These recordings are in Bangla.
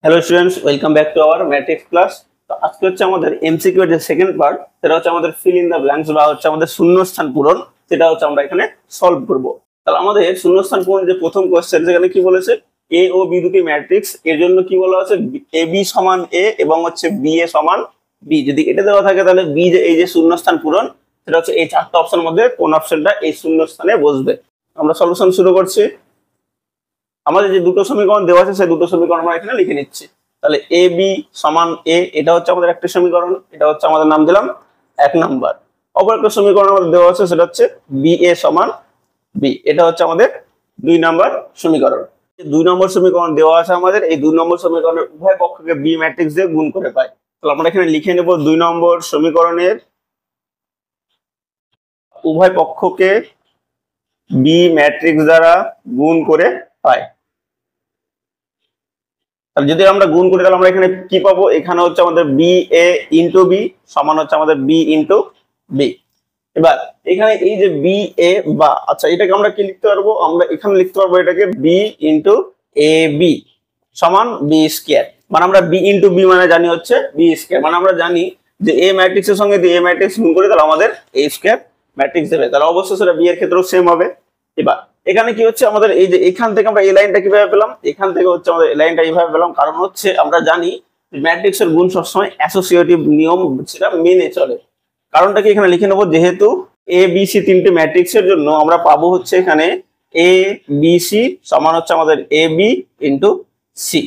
Hello students, welcome back to our matrix class. তো আজকে হচ্ছে আমাদের এমসিকিউ এর যে সেকেন্ড পার্ট, সেটা হচ্ছে আমাদের ফিল ইন দ্য ব্ল্যাঙ্কস বা হচ্ছে আমাদের শূন্যস্থান পূরণ। সেটা হচ্ছে আমরা এখানে সলভ করব। তাহলে আমাদের শূন্যস্থান পূরণ যে প্রথম কোশ্চেন, সেখানে কি বলেছে, এ ও বি দুটি ম্যাট্রিক্স, এর জন্য কি বলা আছে, এ বি সমান এ এবং হচ্ছে বি এ সমান বি। যদি এটা দেওয়া থাকে তাহলে বি যে এই যে শূন্যস্থান পূরণ, সেটা হচ্ছে এই চারটা অপশনের মধ্যে কোন অপশনটা এই শূন্যস্থানে বসবে। আমরা সলিউশন শুরু করছি। আমাদের যে দুটো সমীকরণ দেওয়া আছে সেই দুটো সমীকরণ আমরা এখানে লিখে নিচ্ছি। তাহলে এ বি সমান এ, এটা হচ্ছে আমাদের একটা সমীকরণ, এটা হচ্ছে আমাদের নাম দিলাম 1 নাম্বার। অপর একটা সমীকরণ আমাদের দেওয়া আছে, সেটা হচ্ছে বি এ সমান বি, এটা হচ্ছে আমাদের 2 নাম্বার সমীকরণ। 2 নম্বর সমীকরণ দেওয়া আছে আমাদের, এই 2 নম্বর সমীকরণের উভয় পক্ষকে বি ম্যাট্রিক্স দিয়ে গুণ করে পাই। তাহলে আমরা এখানে লিখে নেব 2 নম্বর সমীকরণের উভয় পক্ষকে বি ম্যাট্রিক্স দ্বারা গুণ করে পাই। তাহলে যদি আমরা গুণ করি তাহলে আমরা এখানে কি পাবো, এখানে হচ্ছে আমাদের বি এ ইন্টু বি সমান হচ্ছে আমাদের বি ইন্টু বি। এবার এখানে এই যে বি এ বা, আচ্ছা এটাকে আমরা কি লিখতে পারবো, আমরা এখানে লিখতে পারবো এটাকে বি ইন্টু এ বি সমান বি স্কোয়ার। মানে আমরা বি ইন্টু বি মানে জানি হচ্ছে বি স্কোয়ার, মানে আমরা জানি যে এ ম্যাট্রিক্সের সঙ্গে যদি এ ম্যাট্রিক্স গুণ করি তাহলে আমাদের এ স্কোয়ার ম্যাট্রিক্স দেবে। তাহলে অবশ্যই সেটা বি এর ক্ষেত্রেও সেম হবে। এবার এখানে কি হচ্ছে আমাদের, এই যে এখান থেকে আমরা এই লাইনটা কিভাবে পেলাম, এখান থেকে হচ্ছে আমাদের এই লাইনটা এইভাবে পেলাম, কারণ হচ্ছে আমরা জানি ম্যাট্রিক্সের গুণ সবসময় অ্যাসোসিয়েটিভ নিয়ম সেটা মেনে চলে। কারণটা কি এখানে লিখে নেবো, যেহেতু এ বি সি তিনটে ম্যাট্রিক্সের জন্য আমরা পাবো হচ্ছে এখানে এ বি সি সমান হচ্ছে আমাদের A B into C.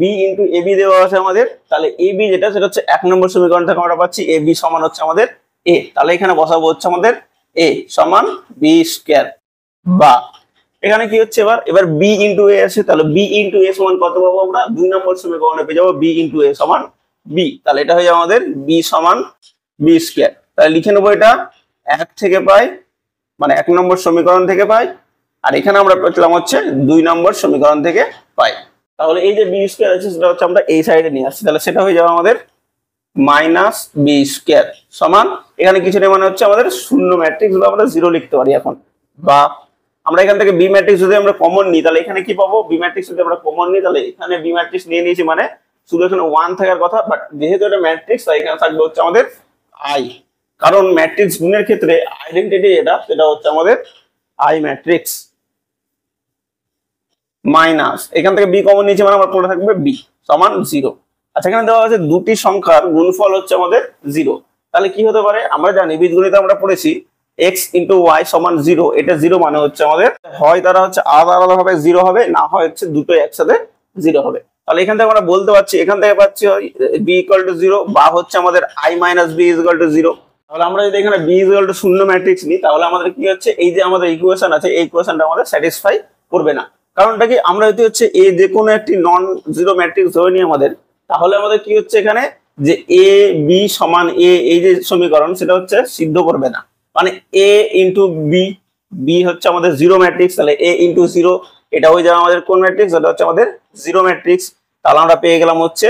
B into A B দেওয়া আছে আমাদের, তাহলে এ বি যেটা সেটা হচ্ছে 1 নম্বর সমীকরণ থেকে আমরা পাচ্ছি এ বি সমান হচ্ছে আমাদের এ। তাহলে এখানে বসাবো হচ্ছে আমাদের এ সমান বি স্কোয়ার, বা এখানে কি হচ্ছে এবার বি ইন্টু এ আছে, তাহলে বি ইন্টু এ সমান কত পাবো আমরা, 2 নম্বর সমীকরণে পেয়ে যাবো বি ইন্টু এ সমান বি। তাহলে এটা হয়ে যাবে আমাদের বি সমান বি স্কোয়ার। তাহলে লিখে নেবো এটা 1 থেকে পাই, মানে 1 নম্বর সমীকরণ থেকে পাই, আর এখানে আমরা পেলাম হচ্ছে 2 নম্বর সমীকরণ থেকে পাই। তাহলে এই যে বি স্কোয়ার আছে সেটা হচ্ছে আমরা এই সাইডে নিয়ে আসছি, তাহলে সেটা হয়ে যাবে আমাদের মাইনাস বি স্কোয়ার সমান, এখানে কিছু নেই মানে হচ্ছে আমাদের শূন্য ম্যাট্রিক্স, বা আমরা 0 লিখতে পারি এখন। বা আমরা এখান থেকে বি ম্যাট্রিক্স যদি আমরা কমন নিই তাহলে এখানে কি পাবো, বি ম্যাট্রিক্স যদি আমরা কমন নিই তাহলে এখানে বি ম্যাট্রিক্স নিয়ে নিয়েছি, মানে শুধু এখানে 1 থাকার কথা, বাট যেহেতু এটা ম্যাট্রিক্স তাই এখানে থাকবে হচ্ছে আমাদের আই। কারণ ম্যাট্রিক্স গুণের ক্ষেত্রে আইডেন্টিটি এটা, সেটা হচ্ছে আমাদের আই ম্যাট্রিক্স। মাইনাস এখান থেকে বি কমন নিয়েছি, মানে আমার পড়ে থাকবে বি সমান 0। আচ্ছা এখানে দেওয়া আছে দুটি সংখ্যার গুণফল হচ্ছে আমাদের 0। তাহলে কি হতে পারে, আমরা জানি বীজগণিতে আমরা পড়েছি x ইন্টু ওয়াই সমান 0। এটা 0 মানে হচ্ছে আমাদের হয় তারা হচ্ছে আলাদা আলাদা ভাবে 0 হবে, না হয় হচ্ছে দুটোই একসাথে 0 হবে। তাহলে এখান থেকে আমরা বলতে পারছি, এখান থেকে পাচ্ছি b ইকুয়াল টু 0, বা হচ্ছে আমাদের i minus b equal to 0। তাহলে আমরা যদি এখানে b ইকুয়াল টু শূন্য ম্যাট্রিক্স নিই তাহলে আমাদের কি হচ্ছে, এই যে আমাদের ইকুয়েশন আছে এই ইকুয়েশনটা আমাদের স্যাটিসফাই করবে না। কারণটা কি, আমরা যদি হচ্ছে এ যে কোনো একটি নন জিরো ম্যাট্রিক্স ধরে নিই আমাদের, তাহলে আমাদের কি হচ্ছে এখানে যে এ বি সমান এ, এই যে সমীকরণ সেটা হচ্ছে সিদ্ধ করবে না। মানে এ ইন্টু বি, বি হচ্ছে আমাদের জিরো ম্যাট্রিক্স, তাহলে এ ইন্টু 0 এটা হয়ে যাবে আমাদের কোন ম্যাট্রিক্স, এটা হচ্ছে আমাদের জিরো ম্যাট্রিক্স। তাহলে আমরা পেয়ে গেলাম হচ্ছে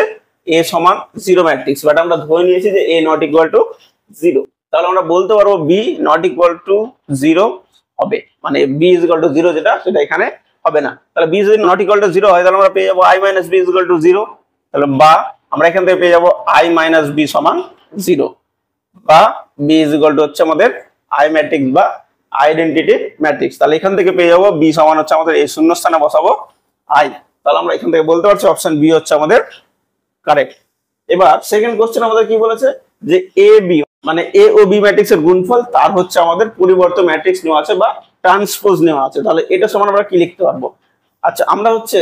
এ সমান জিরো ম্যাট্রিক্স, বাট আমরা ধরে নিয়েছি যে এ নট ইকুয়াল টু 0। তাহলে আমরা বলতে পারবো বি নট ইকুয়াল টু 0 হবে, মানে বি ইজ ইকুয়াল টু 0 যেটা, সেটা এখানে হবে না। তাহলে বি যদি নট ইকুয়াল টু 0 হয় তাহলে আমরা পেয়ে যাবো i minus B is equal to 0। তাহলে বা আমরা এখান থেকে পেয়ে যাবো i মাইনাস বি সমান 0, বা বি ইজ ইকুয়াল টু হচ্ছে আমাদের আই ম্যাট্রিক্স বা আইডেন্টিটি ম্যাট্রিক্স। তাহলে এখান থেকে পেয়ে যাবো বি সমান হচ্ছে আমাদের এই শূন্য স্থানে বসাবো আই। তাহলে আমরা এখান থেকে বলতে পারছি অপশন বি হচ্ছে আমাদের কারেক্ট। এবার সেকেন্ড কোশ্চেন আমাদের কি বলেছে, যে এ বি মানে এ ও বি ম্যাট্রিক্স এর গুণফল, তার হচ্ছে আমাদের পরিবর্ত ম্যাট্রিক্স নেওয়া আছে বা ট্রান্সপোজ নেওয়া আছে। তাহলে এটা সমান আমরা কি লিখতে পারবো, আচ্ছা আমরা হচ্ছে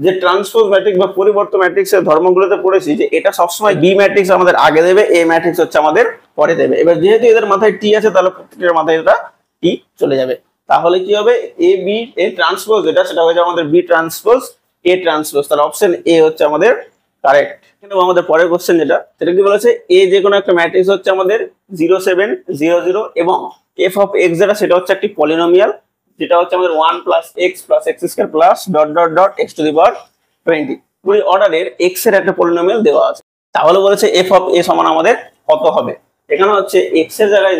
যে ট্রান্সপোজ ম্যাট্রিক্স বা পরিবর্ত ম্যাট্রিক্স এর ধর্মগুলোতে পড়েছি যে এটা সবসময় বি ম্যাট্রিক্স আমাদের আগে দেবে, এ ম্যাট্রিক্স হচ্ছে আমাদের পরে দেবে। এবার যেহেতু এদের মাথায় টি আছে তাহলে প্রত্যেকটার মাথায় এটা টি চলে যাবে। তাহলে কি হবে, এ বি এ ট্রান্সপোজ যেটা সেটা হয়ে যাবে আমাদের বি ট্রান্সপোজ এ ট্রান্সপোজ। তাহলে অপশন এ হচ্ছে আমাদের কারেক্ট। কিন্তু আমাদের পরের কোশ্চেন যেটা, সেটা কি বলেছে, এ যে কোনো একটা ম্যাট্রিক্স হচ্ছে আমাদের 0 7 0 0 এবং এফ অফ এক্স যেটা সেটা হচ্ছে একটি পলিনোমিয়াল, যেটা হচ্ছে আমাদের 1 plus x plus x square plus dot dot dot x to the power 20 পুরো অর্ডারের এক্স এর একটা পলিনোমিয়াল দেওয়া আছে। তাহলে বলেছে এফ অফ এ সমান আমাদের কত হবে, এখানে হচ্ছে এক্স এর জায়গায়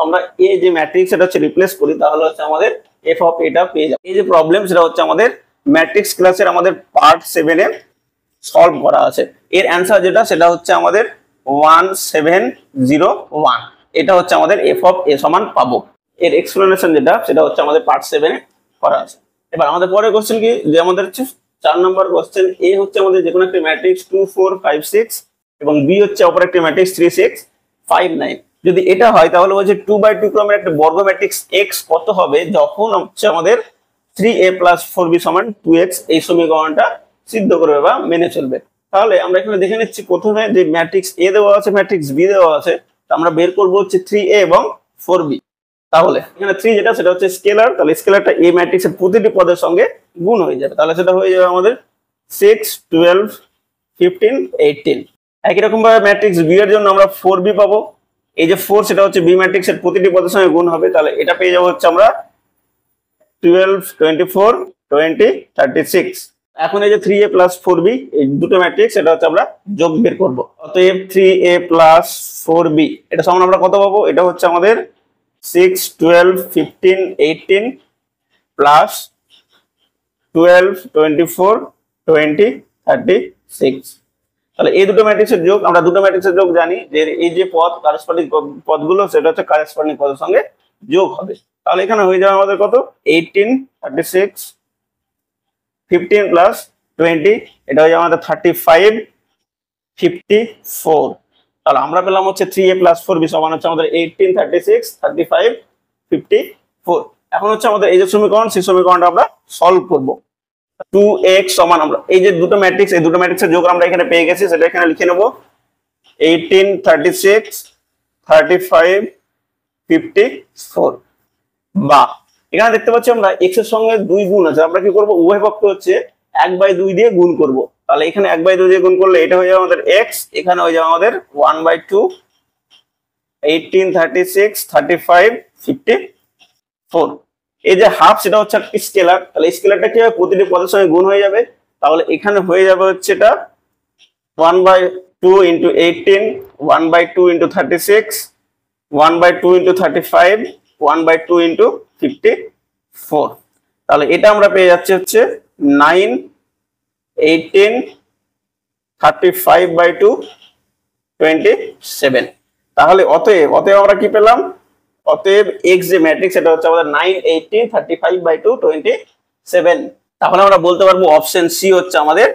আমরা এ যে ম্যাট্রিক্স এটা হচ্ছে রিপ্লেস করি, তাহলে হচ্ছে আমাদের এফ অফ এটা পেয়ে যাবে। এই যে প্রবলেম সেটা হচ্ছে আমাদের ম্যাট্রিক্স ক্লাসের আমাদের পার্ট 7 এ সলভ করা আছে। এর অ্যান্সার যেটা সেটা হচ্ছে আমাদের 1701। এটা হচ্ছে আমাদের এফ অফ এ সমান পাবো। এর এক্সপ্লেনেশন যেটা সেটা হচ্ছে আমাদের পার্ট 7 এ করা আছে। এবার আমাদের পরের কোশ্চেন কি, যে আমাদের হচ্ছে 4 নম্বর কোশ্চেন, এ হচ্ছে আমাদের যে কোনো একটা ম্যাট্রিক্স 2 4 5 6 এবং বি হচ্ছে অপর একটা ম্যাট্রিক্স 3 6 5 9। যদি এটা হয় তাহলে বলছে 2/2 ক্রমের একটা বর্গ ম্যাট্রিক্স x কত হবে যখন হচ্ছে আমাদের 3a + 4b = 2x এই সমীকরণটা সিদ্ধ করবে বা মেনে চলবে। তাহলে আমরা এখানে দেখে নিচ্ছি প্রথমে যে ম্যাট্রিক্স এ দেওয়া আছে, ম্যাট্রিক্স বি দেওয়া আছে, আমরা বের করব হচ্ছে 3a এবং 4b। তাহলে এখানে 3 যেটা সেটা হচ্ছে স্কেলার, তাহলে স্কেলারটা এই ম্যাট্রিক্সের প্রতিটি পদের সঙ্গে গুণ হয়ে যাবে, তাহলে সেটা হয়ে যাবে আমাদের 6 12 15 18। একই রকম ভাবে ম্যাট্রিক্স বি এর জন্য আমরা 4b পাবো। এই যে 4 সেটা হচ্ছে বি ম্যাট্রিক্সের প্রতিটি পদের সঙ্গে গুণ হবে, তাহলে এটা পেয়ে যাবো হচ্ছে আমরা 12 24 20 36। এখন এই যে 3a + 4b এই দুটো ম্যাট্রিক্স এটা হচ্ছে আমরা যোগ বের করব। অতএব 3a + 4b এটা সমান আমরা কত পাবো, এটা হচ্ছে আমাদের 6 12 15 18 প্লাস 12 24 20 36। তাহলে এই দুটো ম্যাট্রিক্সের যোগ, আমরা দুটো ম্যাট্রিক্সের যোগ জানি যে এই যে পদ কারেসপন্ডিং পদগুলো সেটা হচ্ছে কারেসপন্ডিং পদের সঙ্গে যোগ হবে। তাহলে এখানে হয়ে যাবে আমাদের কত 18 36 15 প্লাস 20 এটা হয়ে যাবে আমাদের 35 54। তাহলে আমরা পেলাম হচ্ছে 3a + 4b সমান হচ্ছে আমাদের 18 36 35 54। এখন হচ্ছে আমাদের এই যে সমীকরণ সেই সমীকরণটা আমরা সলভ করব। 2x সমান আমরা এই যে দুটো ম্যাট্রিক্স এই দুটো ম্যাট্রিক্সের যোগ আমরা এখানে পেয়ে গেছি, সেটা এখানে লিখে নেব 18 36 35 54। বা এখানে দেখতে পাচ্ছি আমরা x এর সঙ্গে 2 গুণ আছে, আমরা কি করব উভয় পক্ষ হচ্ছে 1/2 দিয়ে গুণ করব। তাহলে এখানে 1/2 দিয়ে গুণ করলে এটা হয়ে যাবে আমাদের x, এখানে হয়ে যাবে আমাদের 1/2 18 36 35 54। এই যে হাফ সেটা হচ্ছে একটা স্কেলার, তাহলে স্কেলারটা কি হবে প্রতিটি পদের সঙ্গে গুণ হয়ে যাবে। তাহলে এখানে হয়ে যাবে হচ্ছে এটা 1/2 × 18 1/2 × 36 1/2 × 35 1/2 × 54। তাহলে এটা আমরা পেয়ে যাচ্ছে হচ্ছে 9 18 35/2 27। তাহলে অতএব আমরা কি পেলাম, অতএব x যে ম্যাট্রিক্স এটা হচ্ছে আমাদের 9 18 35/2 27। তাহলে আমরা বলতে পারবো অপশন সি হচ্ছে আমাদের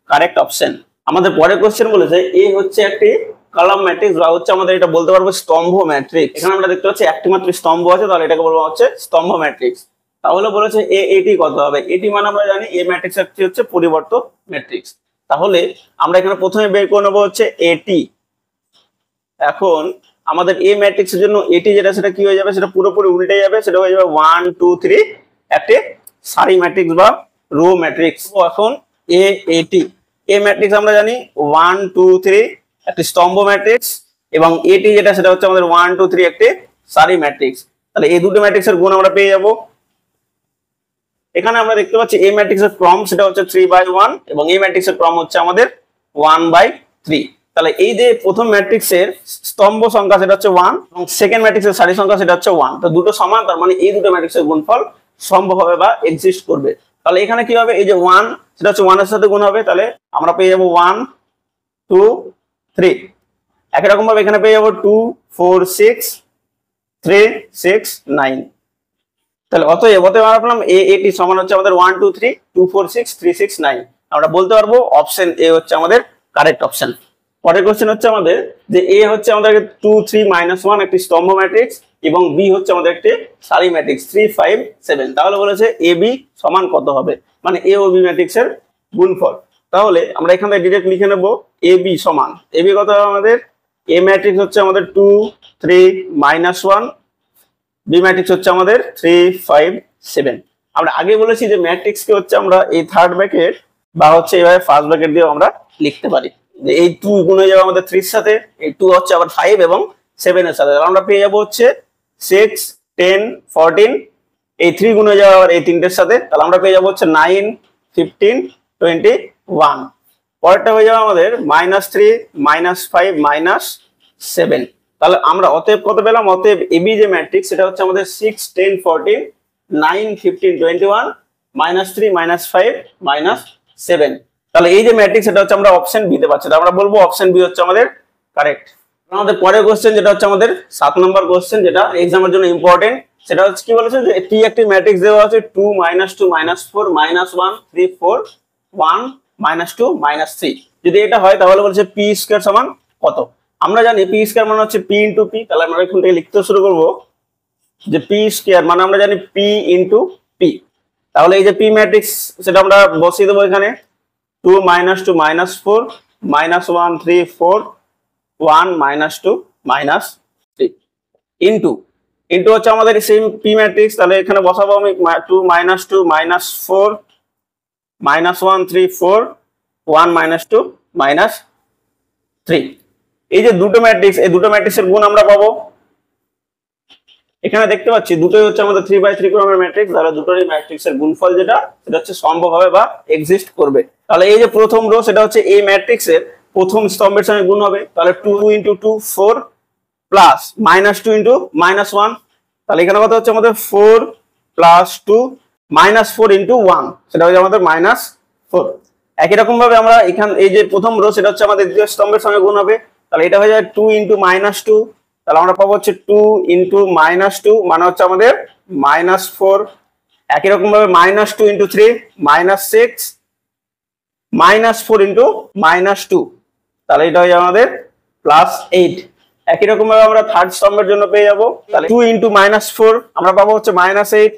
কারেক্ট অপশন। আমাদের পরের কোশ্চেন বলেছে এ হচ্ছে একটি কলাম ম্যাট্রিক্স বা হচ্ছে আমাদের এটা বলতে পারবো স্তম্ভ ম্যাট্রিক্স। এখানে আমরা দেখতে পাচ্ছি একটি মাত্র স্তম্ভ আছে, তাহলে এটাকে বলবো হচ্ছে স্তম্ভ ম্যাট্রিক্স। তাহলে বলেছে এ এটি কত হবে, এটি মানে আমরা জানি এ ম্যাট্রিক্স হচ্ছে পরিবর্ত ম্যাট্রিক্স। তাহলে আমরা এখানে প্রথমে বের করে নেবো হচ্ছে এটি। এখন আমাদের এ ম্যাট্রিক্সের জন্য এটি যেটা সেটা কি হয়ে যাবে, সেটা পুরোপুরি উল্টে যাবে, সেটা হয়ে যাবে 1 2 3 একটি সারি ম্যাট্রিক্স বা রো ম্যাট্রিক্স। এখন এ এটি এ ম্যাট্রিক্স আমরা জানি 1 2 3 একটি স্তম্ভ ম্যাট্রিক্স এবং এটি যেটা সেটা হচ্ছে আমাদের 1 2 3 একটি সারি ম্যাট্রিক্স। তাহলে এই দুটো ম্যাট্রিক্সের গুণ আমরা পেয়ে যাব। এখানে আমরা দেখতে পাচ্ছি এই ম্যাট্রিক্সের ক্রম সেটা হচ্ছে 3/1 এবং এই ম্যাট্রিক্সের ক্রম হচ্ছে আমাদের 1/3। তাহলে এই যে প্রথম ম্যাট্রিক্সের স্তম্ভ সংখ্যা সেটা হচ্ছে 1 এবং সেকেন্ড ম্যাট্রিক্সের সারি সংখ্যা সেটা হচ্ছে 1, তো দুটো সমান, তার মানে এই দুটো ম্যাট্রিক্সের গুণফল সম্ভব হবে বা এক্সিস্ট করবে। তাহলে এখানে কি হবে, এই যে 1 সেটা হচ্ছে 1 এর সাথে গুণ হবে, তাহলে আমরা পেয়ে যাব 1 2 3। একই রকম ভাবে এখানে পেয়ে যাব 2 4 6 3 6 9। তাহলে অতএব আমরা পেলাম এ এটি সমান হচ্ছে আমাদের 1 2 3 2 4 6 3 6 9। আমরা বলতে পারবো অপশন এ হচ্ছে আমাদের কারেক্ট অপশন। পরের কোশ্চেন হচ্ছে আমাদের যে এ হচ্ছে আমাদের 2 3 -1 একটি স্তম্ভ ম্যাট্রিক্স এবং বি হচ্ছে আমাদের একটি সারি ম্যাট্রিক্স 3 5 7। তাহলে বলেছে এ বি সমান কত হবে, মানে এ ও বি ম্যাট্রিক্সের গুণফল। তাহলে আমরা এখান থেকে ডিরেক্ট লিখে নেব এ বি সমান, এ বি কত হবে আমাদের, এ ম্যাট্রিক্স হচ্ছে আমাদের 2 3 -1, বি ম্যাট্রিক্স হচ্ছে আমাদের 3 5 7। আমরা আগে বলেছি যে ম্যাট্রিক্সকে হচ্ছে আমরা এই থার্ড ব্র্যাকেট বা হচ্ছে এইভাবে ফার্স্ট ব্র্যাকেট দিয়ে আমরা লিখতে পারি, যে এই 2 গুণ হয়ে যাবে আমাদের 3 এর সাথে, এই 2 হচ্ছে আবার 5 এবং 7 এর সাথে, তাহলে আমরা পেয়ে যাব হচ্ছে 6 10 14, এই 3 গুণ হয়ে যাবে আবার এই তিনটের সাথে, তাহলে আমরা পেয়ে যাব হচ্ছে 9 15 21। পরেরটা হয়ে যাবে আমাদের -3 -5 -7। তাহলে আমরা অতএব কত পেলাম, অতএব এবি যে ম্যাট্রিক্স সেটা হচ্ছে আমাদের 6 10 14 9 15 21 -3 -5 -7। তাহলে এই যে ম্যাট্রিক্স এটা হচ্ছে আমরা অপশন বি তে পাচ্ছি, আমরা বলবো অপশন বি হচ্ছে আমাদের কারেক্ট। আমাদের পরের কোশ্চেন যেটা হচ্ছে আমাদের 7 নম্বর কোশ্চেন, যেটা এক্সামের জন্য ইম্পর্টেন্ট, সেটা হচ্ছে কি বলেছে যে টি একটি ম্যাট্রিক্স দেওয়া আছে 2 -2 -4 -1 3 4 1 -2 -3। যদি এটা হয় তাহলে বলেছে পি স্কয়ার সমান কত। আমরা জানি পি স্কয়ার মানে হচ্ছে পি ইনটু পি, তাহলে আমরা এখান থেকে লিখতে শুরু করব যে পি স্কয়ার মানে আমরা জানি পি ইনটু পি। তাহলে এই যে পি ম্যাট্রিক্স সেটা আমরা বসিয়ে দেবো এখানে 2 -2 -4 -1 3 4 1 -2 -3 ইনটু ইনটু হচ্ছে আমাদের সেম পি ম্যাট্রিক্স, তাহলে এখানে বসাবো আমি 2 -2 -4 -1 3 4 1 -2 -3। এই যে দুটো ম্যাট্রিক্স, এই দুটো ম্যাট্রিক্সের গুণ আমরা পাবো। এখানে দেখতে পাচ্ছি দুটোই হচ্ছে আমাদের 3/3 ক্রমের ম্যাট্রিক্স, তাহলে দুটোরই ম্যাট্রিক্সের গুণফল যেটা সেটা হচ্ছে সম্ভব হবে বা এক্সিস্ট করবে। তাহলে এই যে প্রথম রো সেটা হচ্ছে এই ম্যাট্রিক্সের প্রথম স্তম্ভের সঙ্গে গুণ হবে, তাহলে 2 × 2 4 প্লাস -2 × -1, তাহলে এখানে কত হচ্ছে আমাদের 4 + 2 -4 × 1, সেটা হচ্ছে আমাদের -4। একই রকম ভাবে আমরা এখান এই যে প্রথম রো সেটা হচ্ছে আমাদের দ্বিতীয় স্তম্ভের সঙ্গে গুণ হবে, তাহলে এটা হয়ে যায় 2 × -2, তাহলে আমরা পাবো হচ্ছে 2 × -2 মানে হচ্ছে আমাদের -4। একই রকম ভাবে -2 × 3 -6 -4 × -2, তাহলে এটা হয়ে যাবে আমাদের +8। একই রকম ভাবে আমরা থার্ড স্তম্ভের জন্য পেয়ে যাব, তাহলে 2 × -4 আমরা পাবো হচ্ছে -8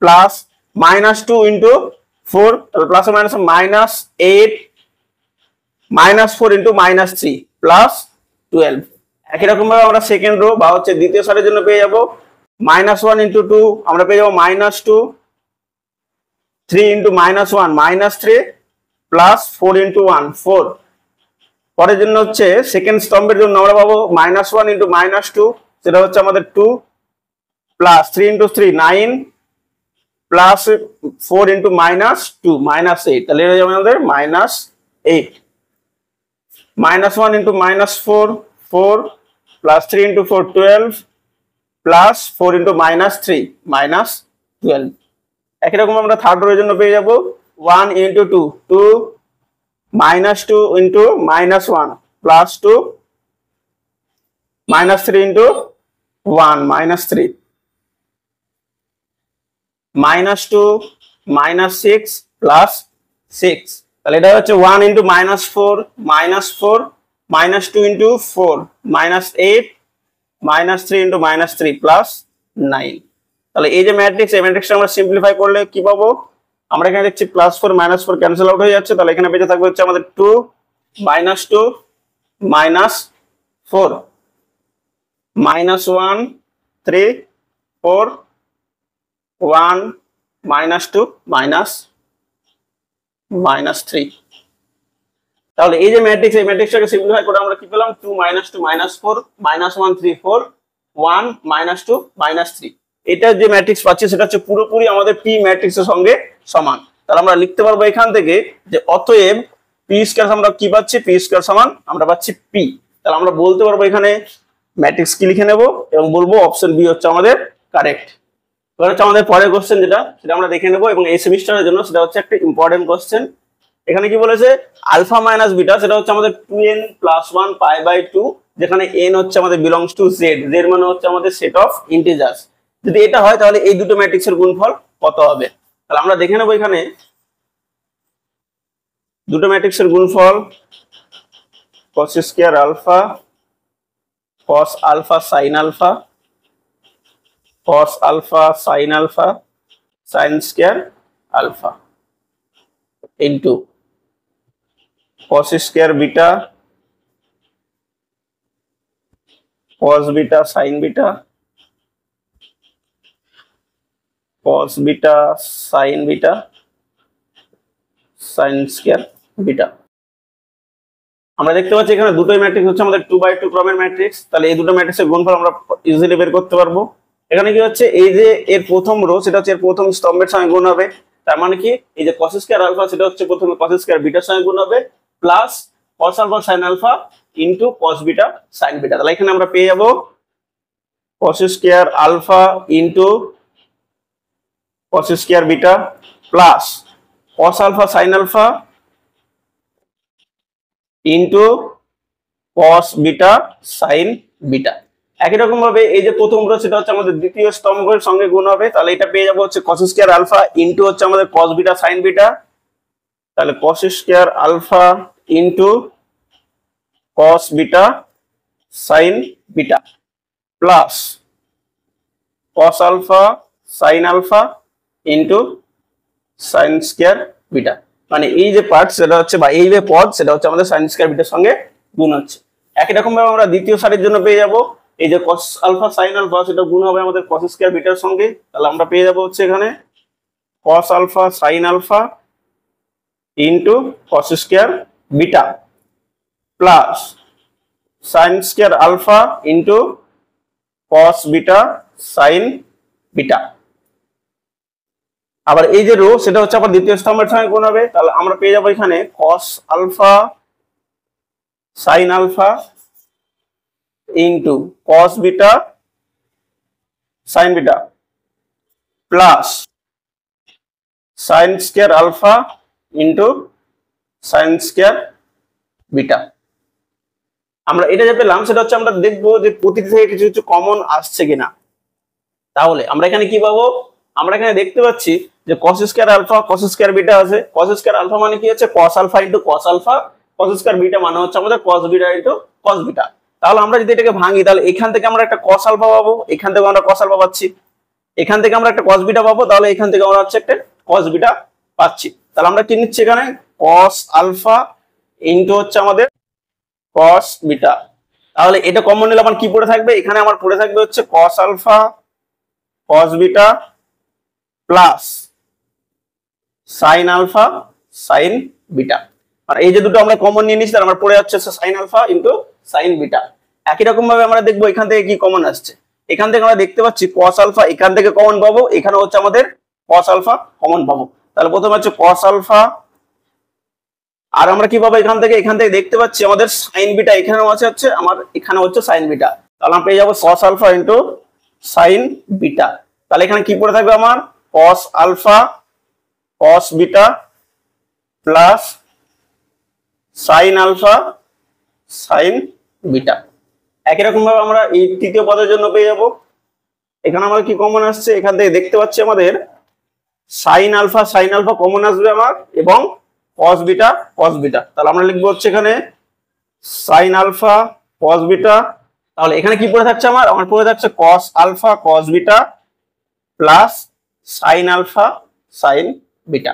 প্লাস -2 × 4, তাহলে প্লাস মাইনাস -8 -4 × -3 +12। একই রকম ভাবে আমরা সেকেন্ড রো বা হচ্ছে দ্বিতীয় সারির জন্য পেয়ে যাব -1 × 2 আমরা পেয়ে যাব -2 3 × -1 -3 +4 × 1 4। পরের জন্য হচ্ছে সেকেন্ড স্তম্ভের জন্য আমরা পাবো -1 × -2 সেটা হচ্ছে আমাদের 2 প্লাস 3 × 3 9 প্লাস 4 × -2 -8, তাহলে এটা হবে আমাদের -8। -1 × -4 4 প্লাস 3 × 4 12 প্লাস 4 × -3 -12। একই রকম আমরা থার্ড রোর জন্য পেয়ে যাব 1 × 2 2 -2 × -1 প্লাস 2 -3 × 1 -3 -2 -6 প্লাস 6, তাহলে এটা হচ্ছে 1 × -4 -4 -2 × 4 -8 -3 × -3 +9। তাহলে এই যে ম্যাট্রিক্স, এই ম্যাট্রিক্সটা আমরা সিম্পলিফাই করলে কি পাবো, আমরা এখানে দেখছি +4 -4 ক্যান্সেল আউট হয়ে যাচ্ছে, তাহলে এখানে বেঁচে থাকবে হচ্ছে আমাদের 2 -2 -4 -1 3 4 1 -2 -3। তাহলে এই যে ম্যাট্রিক্স, এই ম্যাট্রিক্সটাকে সিম্পলিফাই করে আমরা কি পেলাম 2 -2 -4 -1 3 4 1 -2 -3। এটা যে ম্যাট্রিক্স পাচ্ছি সেটা হচ্ছে পুরোপুরি আমাদের পি ম্যাট্রিক্সের সঙ্গে সমান। তাহলে আমরা লিখতে পারবো এখান থেকে যে অতএব পি স্কয়ার আমরা কি পাচ্ছি, পি স্কয়ার সমান আমরা পাচ্ছি পি। তাহলে আমরা বলতে পারবো এখানে ম্যাট্রিক্স কি লিখে নেব এবং বলবো অপশন বি হচ্ছে আমাদের কারেক্ট। এবার হচ্ছে আমাদের পরের কোশ্চেন যেটা সেটা আমরা দেখে নেব, এবং এই সেমিস্টারের জন্য সেটা হচ্ছে একটা ইম্পর্টেন্ট কোশ্চেন। এখানে কি বলেছে আলফা মাইনাস বিটা, সেটা হচ্ছে আমাদের 2n + 1 π/2, যেখানে n হচ্ছে আমাদের বিলংস টু z, z মানে হচ্ছে আমাদের সেট অফ ইন্টিজার্স। যদি এটা হয় তাহলে এই দুটো ম্যাট্রিক্সের গুণফল কত হবে। তাহলে আমরা দেখে নেব এখানে দুটো ম্যাট্রিক্সের গুণফল cos square alpha cos alpha sin alpha cos alpha sin alpha sin square alpha into cos square beta cos beta sin beta cos beta sin beta sin square beta. আমরা দেখতে পাচ্ছি এখানে দুটোই ম্যাট্রিক্স হচ্ছে আমাদের 2/2 ক্রমের ম্যাট্রিক্স, তাহলে এই দুটো ম্যাট্রিক্সের গুণফল আমরা ইজিলি বের করতে পারবো। এখানে কি হচ্ছে এই যে এর প্রথম রো সেটা হচ্ছে এর প্রথম স্তম্ভের সঙ্গে গুণ হবে, তার মানে কি এই যে cos স্কয়ার আলফা সেটা হচ্ছে প্রথমে cos স্কয়ার বিটার সঙ্গে গুণ হবে plus cos alpha sin alpha into cos beta sin beta. তাহলে এখানে আমরা পেয়ে যাব cos square alpha into cos square beta plus cos alpha sin alpha into cos beta sin beta. একই রকম ভাবে এই যে প্রথম রো সেটা হচ্ছে আমাদের দ্বিতীয় স্তম্ভের সঙ্গে গুণ হবে, তাহলে এটা পেয়ে যাবো হচ্ছে cos স্কয়ার আলফা ইন্টু হচ্ছে আমাদের cos বিটা sin বিটা, তাহলে cos square alpha into cos beta sin beta plus cos alpha sin alpha into sin square beta. মানে এই যে পার্ট সেটা হচ্ছে বা এই যে পদ সেটা হচ্ছে আমাদের sin স্কয়ার বিটার সঙ্গে গুণ হচ্ছে। একই রকম ভাবে আমরা দ্বিতীয় সারির জন্য পেয়ে যাব এই যে cos আলফা sin আলফা সেটা গুণ হবে আমাদের cos স্কয়ার বিটার সঙ্গে, তাহলে আমরা পেয়ে যাব হচ্ছে এখানে cos alpha sin alpha into cos square beta plus sin square alpha into cos beta sin beta. আবার এই যে রো সেটা হচ্ছে আবার দ্বিতীয় স্তম্ভের সঙ্গে গুণ হবে, তাহলে আমরা পেয়ে যাবো এখানে cos alpha sin alpha into cos beta sin beta plus sin square alpha into sin square beta. আমরা এটা যে পেলাম সেটা হচ্ছে আমরা দেখবো যে প্রতিটি থেকে কিছু কিছু কমন আসছে কিনা। তাহলে আমরা এখানে কি পাবো, আমরা এখানে দেখতে পাচ্ছি যে cos square alpha cos square beta আছে। cos স্কয়ার আলফা মানে কি হচ্ছে cos alpha into cos alpha, cos square beta মানে হচ্ছে আমাদের cos beta into cos beta. তাহলে আমরা যদি এটাকে ভাঙি তাহলে এখান থেকে আমরা একটা cos আলফা পাবো, এখান থেকে আমরা cos আলফা পাচ্ছি, এখান থেকে আমরা একটা cos বিটা পাবো, তাহলে এখান থেকে আমরা হচ্ছে একটা cos বিটা পাচ্ছি। তাহলে আমরা কি নিচ্ছি এখানে cos আলফা ইনটু হচ্ছে আমাদের cos বিটা। তাহলে এটা কমন নিলে আমার কি পড়ে থাকবে, এখানে আমার পড়ে থাকবে হচ্ছে cos alpha cos beta plus sin alpha sin beta. আর এই যে দুটো আমরা কমন নিয়ে নিচ্ছি তাহলে আমার পড়ে যাচ্ছে sin alpha into sin beta. একই রকম ভাবে আমরা দেখবো এখান থেকে কি কমন আসছে, এখান থেকে আমরা দেখতে পাচ্ছি cos আলফা এখান থেকে কমন পাবো, এখানে হচ্ছে আমাদের cos আলফা কমন পাবো। তাহলে প্রথমে হচ্ছে cos আলফা, আর আমরা কি পাবো এখান থেকে দেখতে পাচ্ছি আমাদের sin বিটা এখানেও আছে হচ্ছে আমার এখানে হচ্ছে sin বিটা, তাহলে আমরা পেয়ে যাবো cos alpha into sin beta. তাহলে এখানে কি পড়ে থাকবে আমার cos alpha cos beta plus sin alpha sin beta. একই রকম ভাবে আমরা এই তৃতীয় পদের জন্য পেয়ে যাব, এখানে আমাদের কি কমন আসছে, এখান থেকে দেখতে পাচ্ছি আমাদের sin আলফা কমন আসবে আমার এবং cos বিটা cos বিটা। তাহলে আমরা লিখবো হচ্ছে এখানে sin আলফা cos বিটা, তাহলে এখানে কি পড়ে থাকছে আমার পড়ে থাকছে cos alpha cos beta plus sin alpha sin beta.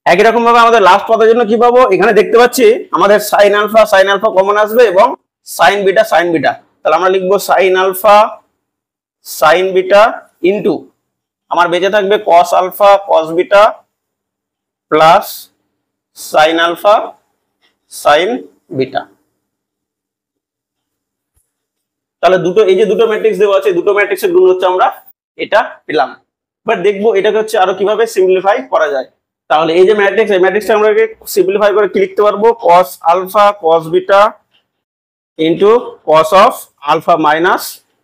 একই রকম ভাবে আমাদের লাস্ট পদের জন্য কি পাবো, এখানে দেখতে পাচ্ছি আমাদের sin আলফা কমন আসবে এবং sin বিটা তাহলে আমরা লিখবো sin alpha sin beta into আমার বেঁচে থাকবে cos alpha cos beta plus sin alpha sin beta. তাহলে দুটো এই যে দুটো ম্যাট্রিক্স দেওয়া আছে, দুটো ম্যাট্রিক্সের গুণ হচ্ছে আমরা এটা পেলাম। বাট দেখবো এটাকে হচ্ছে আরো কিভাবে সিম্পলিফাই করা যায়। তাহলে এই যে ম্যাট্রিক্স, এই ম্যাট্রিক্সটা আমরা সিম্পলিফাই করে কি লিখতে পারবো, cos alpha cos beta into cos of alpha minus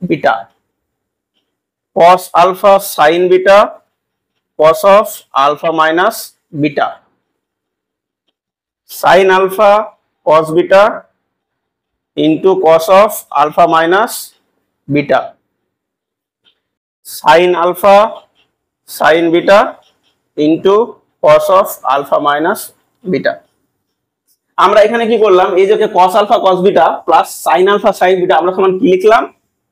beta, cos alpha sin beta cos of alpha minus beta, sin alpha cos beta into cos of alpha minus beta, sin alpha sin beta into cos of alpha minus beta. আমরা এখানে কি করলাম, এই যে cos alpha cos beta plus sin alpha sin beta আমরা সমান কি লিখলাম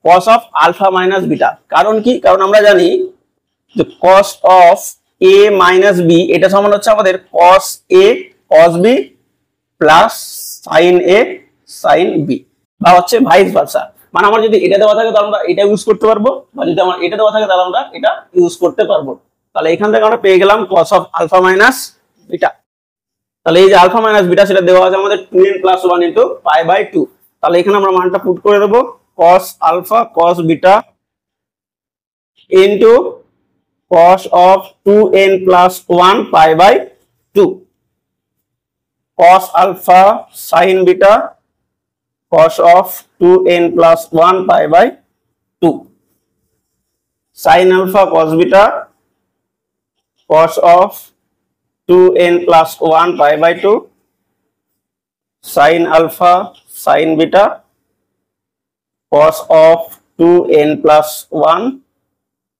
cos of alpha minus beta. কারণ কি, কারণ আমরা জানি যে cos of a minus b এটা সমান হচ্ছে আমাদের cos a cos b plus sin a sin b, বা হচ্ছে ভাইস ভার্সা। মানে আমার যদি এটা দেওয়া থাকে তাহলে আমরা এটা ইউজ করতে পারবো, বা যদি আমার এটা দেওয়া থাকে তাহলে আমরা এটা ইউজ করতে পারবো। তাহলে এখান থেকে আমরা পেয়ে গেলাম cos of alpha minus beta. তাহলে এই যে আলফা মাইনাস বিটা সেটা দেওয়া আছে আমাদের 2n + 1 * π/2। তাহলে এখানে আমরা মানটা পুট করে দেব cos alpha cos beta into cos of 2n + 1 π/2, cos alpha sin beta cos of 2n + 1 π/2, sin alpha cos beta cos of 2n + 1 π/2, sine alpha sine beta cos of 2n plus 1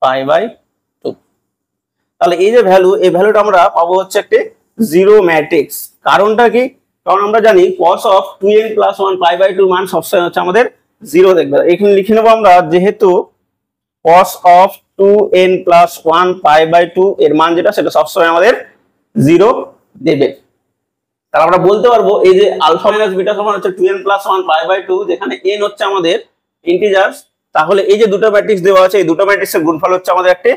pi by 2। তাহলে এই যে ভ্যালু, এই ভ্যালুটা আমরা পাবো হচ্ছে একটি জিরো ম্যাট্রিক্স। কারণটা কি? কারণ আমরা জানি cos of 2n plus 1 pi by 2 মান সবসময় হচ্ছে আমাদের জিরো দেখবে। এখানে লিখে নেবো আমরা, যেহেতু cos of 2n plus 1 pi by 2 এর মান যেটা সেটা সবসময় আমাদের জিরো দেবে। তাহলে আমরা বলতে পারবো এই যে আলফা মাইনাস বিটা সমান হচ্ছে 2n plus 1 pi by 2, যেখানে n হচ্ছে আমাদের ইন্টিজার্স। তাহলে এই যে দুটো ম্যাট্রিক্স দেওয়া আছে, এই দুটো ম্যাট্রিক্সের গুণফল হচ্ছে আমাদের একটি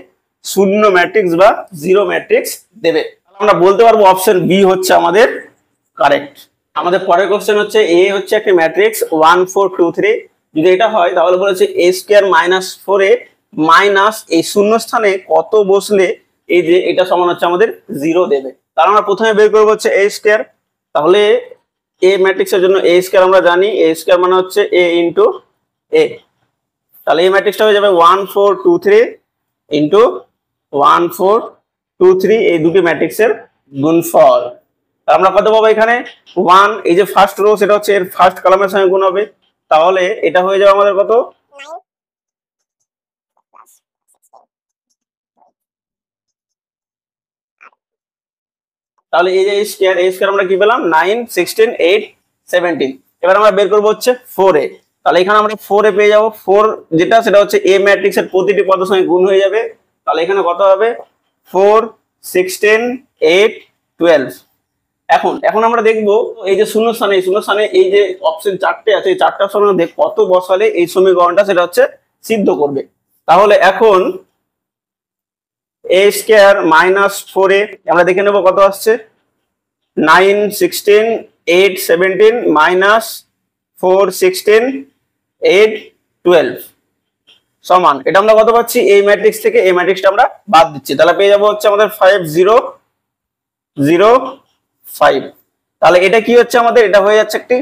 শূন্য ম্যাট্রিক্স বা জিরো ম্যাট্রিক্স দেবে। আমরা বলতে পারবো অপশন বি হচ্ছে আমাদের কারেক্ট। আমাদের পরের কোশ্চেন হচ্ছে এ হচ্ছে একটি ম্যাট্রিক্স 1 4 2 3। যদি এটা হয় তাহলে বলেছে a square minus 4a minus এই শূন্য স্থানে কত বসলে এই যে এটা সমান হচ্ছে আমাদের জিরো দেবে। তাহলে আমরা প্রথমে বের করবো হচ্ছে a স্কয়ার। তাহলে এ ম্যাট্রিক্সের জন্য a স্কয়ার আমরা জানি, a স্কয়ার মানে হচ্ছে a ইন্টু a। তাহলে এই ম্যাট্রিক্সটা হয়ে যাবে 1 4 2 3 ইন্টু 1 4 2 3, এই দুটি ম্যাট্রিক্সের গুণফল। আমরা কত পাবো এখানে 1, এই যে ফার্স্ট রো সেটা হচ্ছে এর ফার্স্ট কলামের সঙ্গে গুণ হবে। তাহলে এটা হয়ে যাবে আমাদের কত 9। তাহলে এই যে স্কয়ার আমরা কি পেলাম 9 16 8 17। এবার আমরা বের করব হচ্ছে 4a। তাহলে এখানে আমরা 4a পেয়ে যাব। 4 যেটা সেটা হচ্ছে a ম্যাট্রিক্সের প্রতিটি পদের সঙ্গে গুণ হয়ে যাবে। তাহলে এখানে কত হবে 4 16 8 12। এখন আমরা দেখবো এই যে শূন্যস্থানে, এই শূন্যস্থানে এই যে অপশন চারটে আছে, এই চারটা অপশনের মধ্যে কত বসালে এই সমীকরণটা সেটা হচ্ছে সিদ্ধ করবে। তাহলে এখন a স্কয়ার মাইনাস 4a আমরা দেখে নেব কত আসছে 9 16 8 17 মাইনাস 4 16 8 12 সমান, এটা আমরা কত পাচ্ছি এই ম্যাট্রিক্স থেকে এই ম্যাট্রিক্সটা আমরা বাদ দিচ্ছি। তাহলে পেয়ে যাবো হচ্ছে আমাদের 5 0 0 5। তাহলে এটা কি হচ্ছে আমাদের, এটা হয়ে যাচ্ছে একটি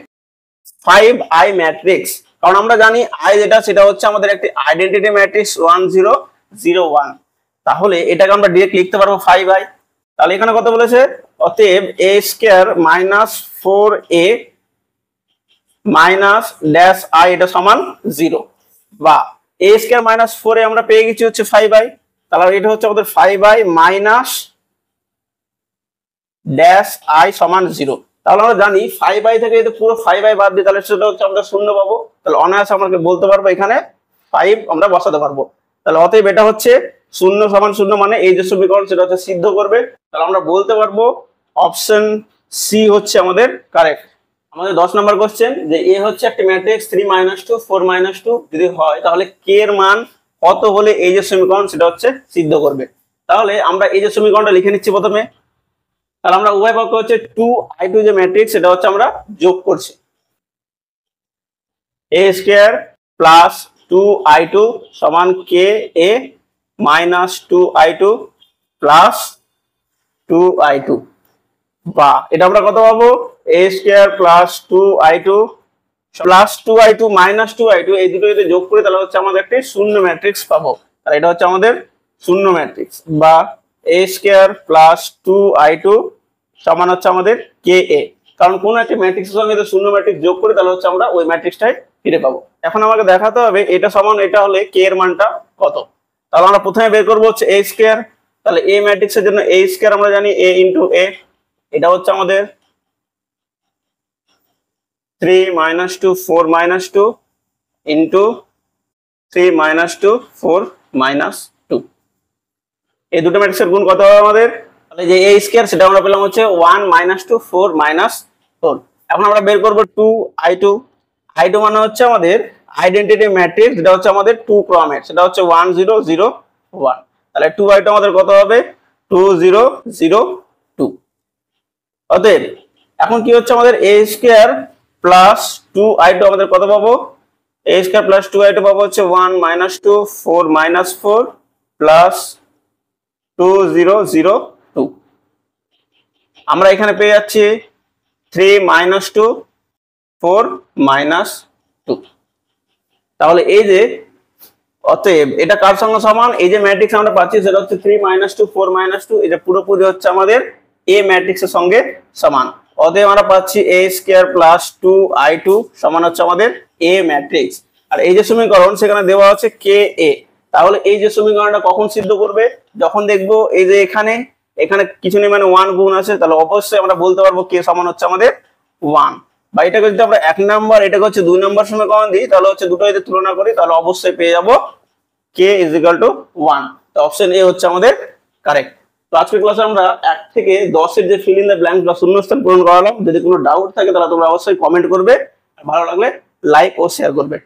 5i ম্যাট্রিক্স। কারণ আমরা জানি i যেটা সেটা হচ্ছে আমাদের একটি আইডেন্টিটি ম্যাট্রিক্স 1 0 0 1। তাহলে এটাকে আমরা ডাইরেক্ট লিখতে পারবো 5i। তাহলে এখানে কত বলেছে, অতএব a square minus 4a minus dash i এটা সমান 0, বা a স্কয়ার মাইনাস 4a আমরা পেয়ে গেছি হচ্ছে 5i। তাহলে এটা হচ্ছে আমাদের 5i মাইনাস ড্যাশ i সমান 0। তাহলে আমরা জানি 5i থেকে যদি পুরো 5i বাদ দিই তাহলে সেটা হচ্ছে আমরা শূন্য পাবো। তাহলে অনায়াসে আমরা বলতে পারবো এখানে 5 আমরা বসাতে পারবো। তাহলে অতএব এটা হচ্ছে শূন্য সমান শূন্য, মানে এই যে সমীকরণ সেটা হচ্ছে সিদ্ধ করবে। তাহলে আমরা বলতে পারবো অপশন সি হচ্ছে আমাদের কারেক্ট। আমাদের 10 নম্বর কোশ্চেন, যে এ হচ্ছে একটা ম্যাট্রিক্স 3 2 4 2 যদি হয় তাহলে কে এর মান কত হলে এই যে সমীকরণ সেটা হচ্ছে সিদ্ধ করবে। তাহলে আমরা এই যে সমীকরণটা লিখে নিচ্ছি প্রথমে। তাহলে আমরা উভয় পক্ষ হচ্ছে 2i2 যে ম্যাট্রিক্স সেটা হচ্ছে আমরা যোগ করছি, a স্কয়ার প্লাস 2i2 সমান কে এ মাইনাস 2i2 প্লাস 2i2, বা এটা আমরা কত পাবো a square plus 2i2 plus 2i2 minus 2i2, এই দুটো যদি যোগ করি তাহলে হচ্ছে আমাদের একটি শূন্য ম্যাট্রিক্স পাবো। তাহলে এটা হচ্ছে আমাদের শূন্য ম্যাট্রিক্স, বা a স্কয়ার প্লাস 2i2 সমান হচ্ছে আমাদের কে এ। কারণ কোন একটা ম্যাট্রিক্সের সঙ্গে যদি শূন্য ম্যাট্রিক্স যোগ করি তাহলে হচ্ছে আমরা ওই ম্যাট্রিক্সটাই ফিরে পাবো। এখন আমাকে দেখাতে হবে এটা সমান এটা হলে কে এর মানটা কত। তাহলে আমরা প্রথমে বের করবো হচ্ছে a স্কয়ার। তাহলে a ম্যাট্রিক্সের জন্য a স্কয়ার আমরা জানি a ইন্টু a, এটা হচ্ছে আমাদের 3 2 4 2 ইন্টু 3 2 4 2, এই দুটো ম্যাট্রিক্সের গুণ কত হবে আমাদের, তাহলে যে a স্কয়ার সেটা আমরা পেলাম হচ্ছে 1 2 4 4। এখন আমরা বের করব 2i2। i2 মানে হচ্ছে আমাদের আইডেন্টিটি ম্যাট্রিক্স, যেটা হচ্ছে আমাদের 2 ক্রমের, সেটা হচ্ছে 1 0 0 1। তাহলে 2i2 আমাদের কত হবে 2 0 0 2। অতএব এখন কি হচ্ছে আমাদের a স্কয়ার প্লাস 2i2 আমাদের কত পাবো, a স্কয়ার প্লাস 2i2 পাবো হচ্ছে 1 2 4 4 প্লাস 2 0 0 2। আমরা এখানে পেয়ে যাচ্ছি 3 2 4 2। তাহলে এই যে অতএব এটা কার সঙ্গে সমান, এই যে ম্যাট্রিক্স আমরা পাচ্ছি সেটা হচ্ছে 3 2 4 2, এটা পুরোপুরি হচ্ছে আমাদের এ ম্যাট্রিক্সের সঙ্গে সমান। অতএব আমরা পাচ্ছি a স্কয়ার প্লাস 2i2 সমান হচ্ছে আমাদের a ম্যাট্রিক্স। আর এই যে সমীকরণ সেখানে দেওয়া হচ্ছে কে এ। তাহলে এই যে সমীকরণটা কখন সিদ্ধ করবে, যখন দেখবো এই যে এখানে এখানে কিছু নেই মানে 1 গুণ আছে, তাহলে অবশ্যই আমরা বলতে পারবো কে সমান হচ্ছে আমাদের 1। বা এটাকে যদি আমরা 1 নাম্বার এটাকে হচ্ছে 2 নাম্বার সমীকরণ দিই, তাহলে হচ্ছে দুটো যদি তুলনা করি তাহলে অবশ্যই পেয়ে যাবো কে ইজ ইকুয়াল টু 1। তো অপশন এ হচ্ছে আমাদের কারেক্ট। তো আজকের ক্লাসে আমরা 1 থেকে 10 এর যে ফিল ইন দ্য ব্ল্যাঙ্ক বা শূন্যস্থান পূরণ করালাম। যদি কোনো ডাউট থাকে তাহলে তোমরা অবশ্যই কমেন্ট করবে, ভালো লাগলে লাইক ও শেয়ার করবে।